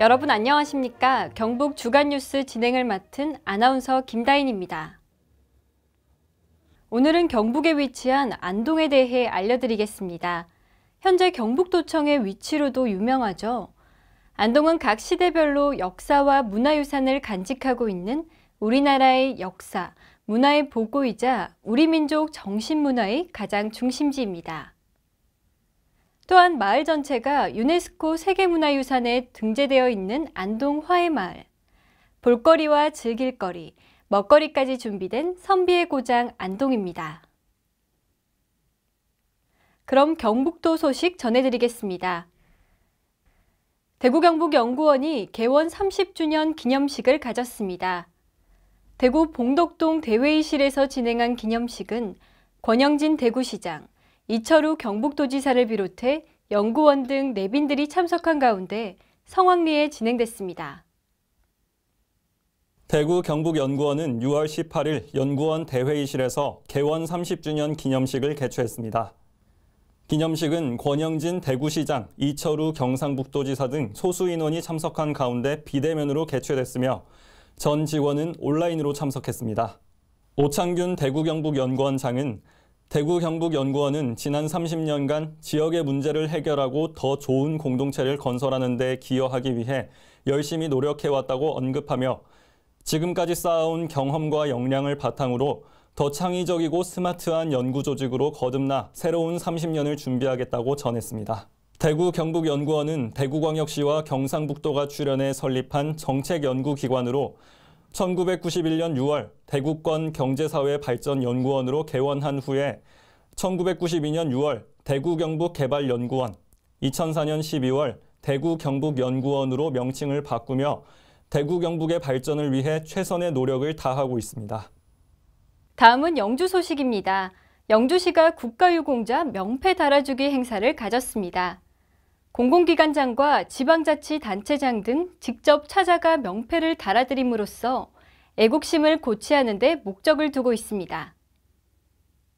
여러분 안녕하십니까? 경북 주간 뉴스 진행을 맡은 아나운서 김다인입니다. 오늘은 경북에 위치한 안동에 대해 알려드리겠습니다. 현재 경북도청의 위치로도 유명하죠. 안동은 각 시대별로 역사와 문화유산을 간직하고 있는 우리나라의 역사, 문화의 보고이자 우리 민족 정신문화의 가장 중심지입니다. 또한 마을 전체가 유네스코 세계문화유산에 등재되어 있는 안동 화해마을, 볼거리와 즐길거리, 먹거리까지 준비된 선비의 고장 안동입니다. 그럼 경북도 소식 전해드리겠습니다. 대구경북연구원이 개원 30주년 기념식을 가졌습니다. 대구 봉덕동 대회의실에서 진행한 기념식은 권영진 대구시장, 이철우 경북도지사를 비롯해 연구원 등 내빈들이 참석한 가운데 성황리에 진행됐습니다. 대구 경북연구원은 6월 18일 연구원 대회의실에서 개원 30주년 기념식을 개최했습니다. 기념식은 권영진 대구시장, 이철우 경상북도지사 등 소수 인원이 참석한 가운데 비대면으로 개최됐으며 전 직원은 온라인으로 참석했습니다. 오창균 대구경북연구원장은 대구경북연구원은 지난 30년간 지역의 문제를 해결하고 더 좋은 공동체를 건설하는 데 기여하기 위해 열심히 노력해왔다고 언급하며 지금까지 쌓아온 경험과 역량을 바탕으로 더 창의적이고 스마트한 연구 조직으로 거듭나 새로운 30년을 준비하겠다고 전했습니다. 대구경북연구원은 대구광역시와 경상북도가 출연해 설립한 정책연구기관으로 1991년 6월 대구권 경제사회발전연구원으로 개원한 후에 1992년 6월 대구경북개발연구원, 2004년 12월 대구경북연구원으로 명칭을 바꾸며 대구 경북의 발전을 위해 최선의 노력을 다하고 있습니다. 다음은 영주 소식입니다. 영주시가 국가유공자 명패 달아주기 행사를 가졌습니다. 공공기관장과 지방자치단체장 등 직접 찾아가 명패를 달아드림으로써 애국심을 고취하는 데 목적을 두고 있습니다.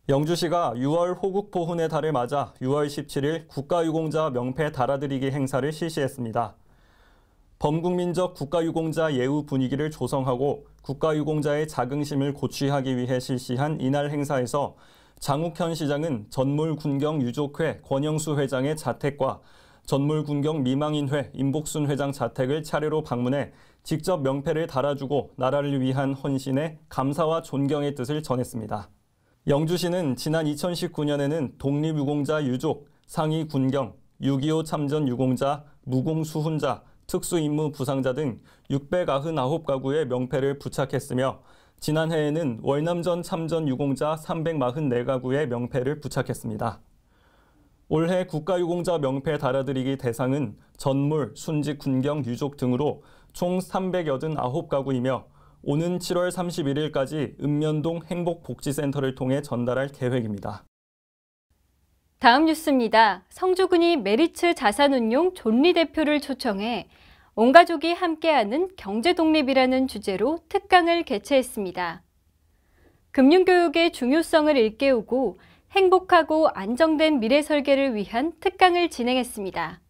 영주시가 6월 호국보훈의 달을 맞아 6월 17일 국가유공자 명패 달아드리기 행사를 실시했습니다. 범국민적 국가유공자 예우 분위기를 조성하고 국가유공자의 자긍심을 고취하기 위해 실시한 이날 행사에서 장욱현 시장은 전몰군경 유족회 권영수 회장의 자택과 전몰군경 미망인회 임복순 회장 자택을 차례로 방문해 직접 명패를 달아주고 나라를 위한 헌신에 감사와 존경의 뜻을 전했습니다. 영주시는 지난 2019년에는 독립유공자 유족, 상위 군경, 6.25 참전 유공자, 무공수훈자, 특수임무 부상자 등 699가구의 명패를 부착했으며 지난해에는 월남전 참전 유공자 344가구의 명패를 부착했습니다. 올해 국가유공자 명패 달아드리기 대상은 전몰, 순직 군경 유족 등으로 총 389가구이며 오는 7월 31일까지 읍면동 행복복지센터를 통해 전달할 계획입니다. 다음 뉴스입니다. 성주군이 메리츠 자산운용 존리 대표를 초청해 온 가족이 함께하는 경제독립이라는 주제로 특강을 개최했습니다. 금융교육의 중요성을 일깨우고 행복하고 안정된 미래 설계를 위한 특강을 진행했습니다.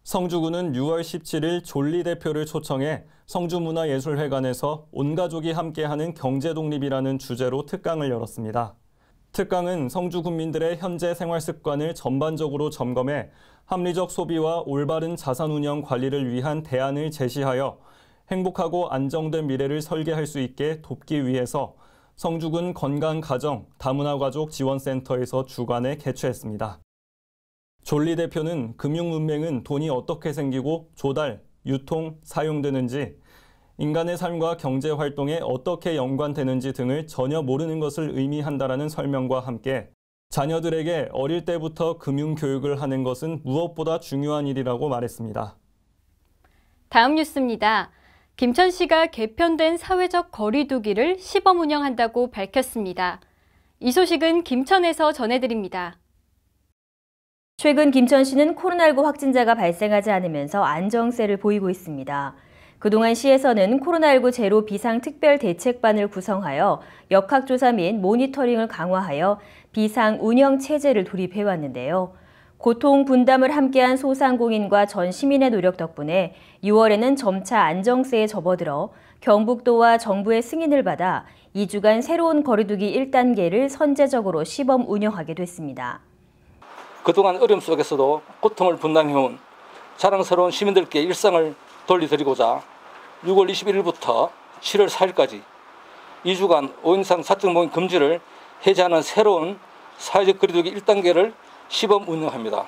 성주군은 6월 17일 존리 대표를 초청해 성주문화예술회관에서 온 가족이 함께하는 경제독립이라는 주제로 특강을 열었습니다. 특강은 성주 군민들의 현재 생활 습관을 전반적으로 점검해 합리적 소비와 올바른 자산 운영 관리를 위한 대안을 제시하여 행복하고 안정된 미래를 설계할 수 있게 돕기 위해서 성주군 건강가정 다문화가족 지원센터에서 주관해 개최했습니다. 존리 대표는 금융문맹은 돈이 어떻게 생기고 조달, 유통, 사용되는지, 인간의 삶과 경제활동에 어떻게 연관되는지 등을 전혀 모르는 것을 의미한다라는 설명과 함께 자녀들에게 어릴 때부터 금융교육을 하는 것은 무엇보다 중요한 일이라고 말했습니다. 다음 뉴스입니다. 김천시가 개편된 사회적 거리두기를 시범 운영한다고 밝혔습니다. 이 소식은 김천에서 전해드립니다. 최근 김천시는 코로나19 확진자가 발생하지 않으면서 안정세를 보이고 있습니다. 그동안 시에서는 코로나19 제로 비상특별대책반을 구성하여 역학조사 및 모니터링을 강화하여 비상 운영 체제를 도입해왔는데요. 고통 분담을 함께한 소상공인과 전 시민의 노력 덕분에 6월에는 점차 안정세에 접어들어 경북도와 정부의 승인을 받아 2주간 새로운 거리두기 1단계를 선제적으로 시범 운영하게 됐습니다. 그동안 어려움 속에서도 고통을 분담해온 자랑스러운 시민들께 일상을 돌려드리고자 6월 21일부터 7월 4일까지 2주간 5인 이상 사적 모임 금지를 해제하는 새로운 사회적 거리두기 1단계를 시범 운영합니다.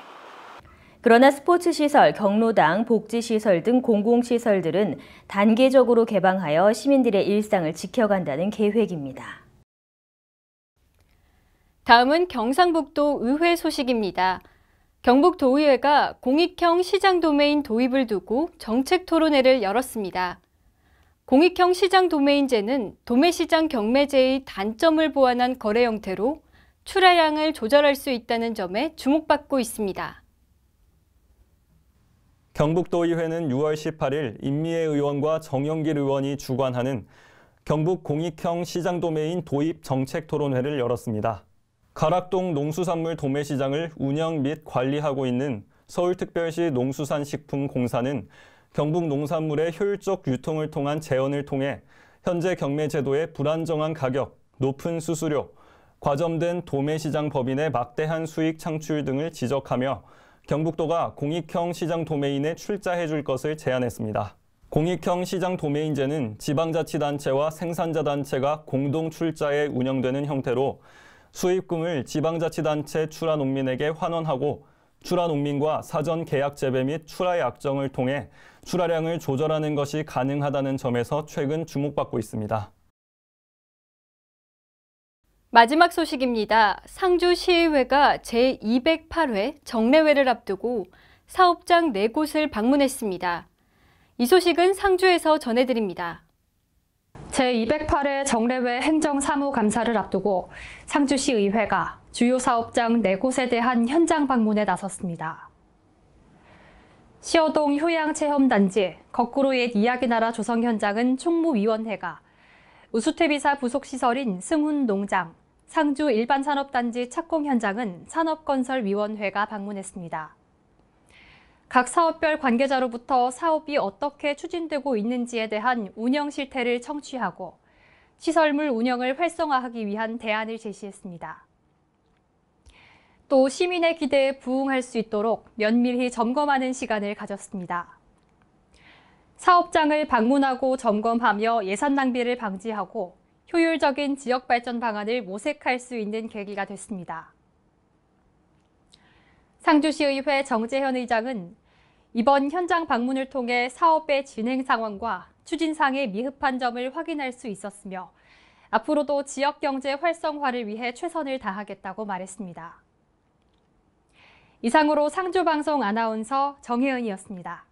그러나 스포츠시설, 경로당, 복지시설 등 공공시설들은 단계적으로 개방하여 시민들의 일상을 지켜간다는 계획입니다. 다음은 경상북도 의회 소식입니다. 경북도의회가 공익형 시장 도메인 도입을 두고 정책 토론회를 열었습니다. 공익형 시장 도메인제는 도매시장 경매제의 단점을 보완한 거래 형태로 출하량을 조절할 수 있다는 점에 주목받고 있습니다. 경북도의회는 6월 18일 임미애 의원과 정영길 의원이 주관하는 경북 공익형 시장 도메인 도입 정책 토론회를 열었습니다. 가락동 농수산물 도매시장을 운영 및 관리하고 있는 서울특별시 농수산식품공사는 경북 농산물의 효율적 유통을 통한 재원을 통해 현재 경매제도의 불안정한 가격, 높은 수수료, 과점된 도매시장 법인의 막대한 수익 창출 등을 지적하며 경북도가 공익형 시장 도메인에 출자해 줄 것을 제안했습니다. 공익형 시장 도메인제는 지방자치단체와 생산자단체가 공동 출자해 운영되는 형태로 수입금을 지방자치단체 출하농민에게 환원하고 출하농민과 사전 계약 재배 및 출하 약정을 통해 출하량을 조절하는 것이 가능하다는 점에서 최근 주목받고 있습니다. 마지막 소식입니다. 상주시의회가 제208회 정례회를 앞두고 사업장 4곳을 방문했습니다. 이 소식은 상주에서 전해드립니다. 제208회 정례회 행정사무감사를 앞두고 상주시의회가 주요 사업장 4곳에 대한 현장 방문에 나섰습니다. 시어동 효양체험단지, 거꾸로 옛 이야기나라 조성 현장은 총무위원회가, 우수퇴비사 부속시설인 승훈농장, 상주 일반산업단지 착공 현장은 산업건설위원회가 방문했습니다. 각 사업별 관계자로부터 사업이 어떻게 추진되고 있는지에 대한 운영 실태를 청취하고 시설물 운영을 활성화하기 위한 대안을 제시했습니다. 또 시민의 기대에 부응할 수 있도록 면밀히 점검하는 시간을 가졌습니다. 사업장을 방문하고 점검하며 예산 낭비를 방지하고 효율적인 지역 발전 방안을 모색할 수 있는 계기가 됐습니다. 상주시의회 정재현 의장은 이번 현장 방문을 통해 사업의 진행 상황과 추진상의 미흡한 점을 확인할 수 있었으며 앞으로도 지역 경제 활성화를 위해 최선을 다하겠다고 말했습니다. 이상으로 상주방송 아나운서 정혜은이었습니다.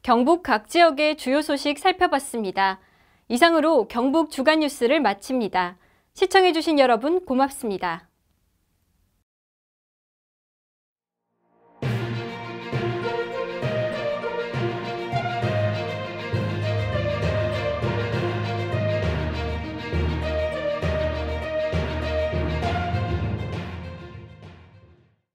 경북 각 지역의 주요 소식 살펴봤습니다. 이상으로 경북 주간 뉴스를 마칩니다. 시청해주신 여러분 고맙습니다.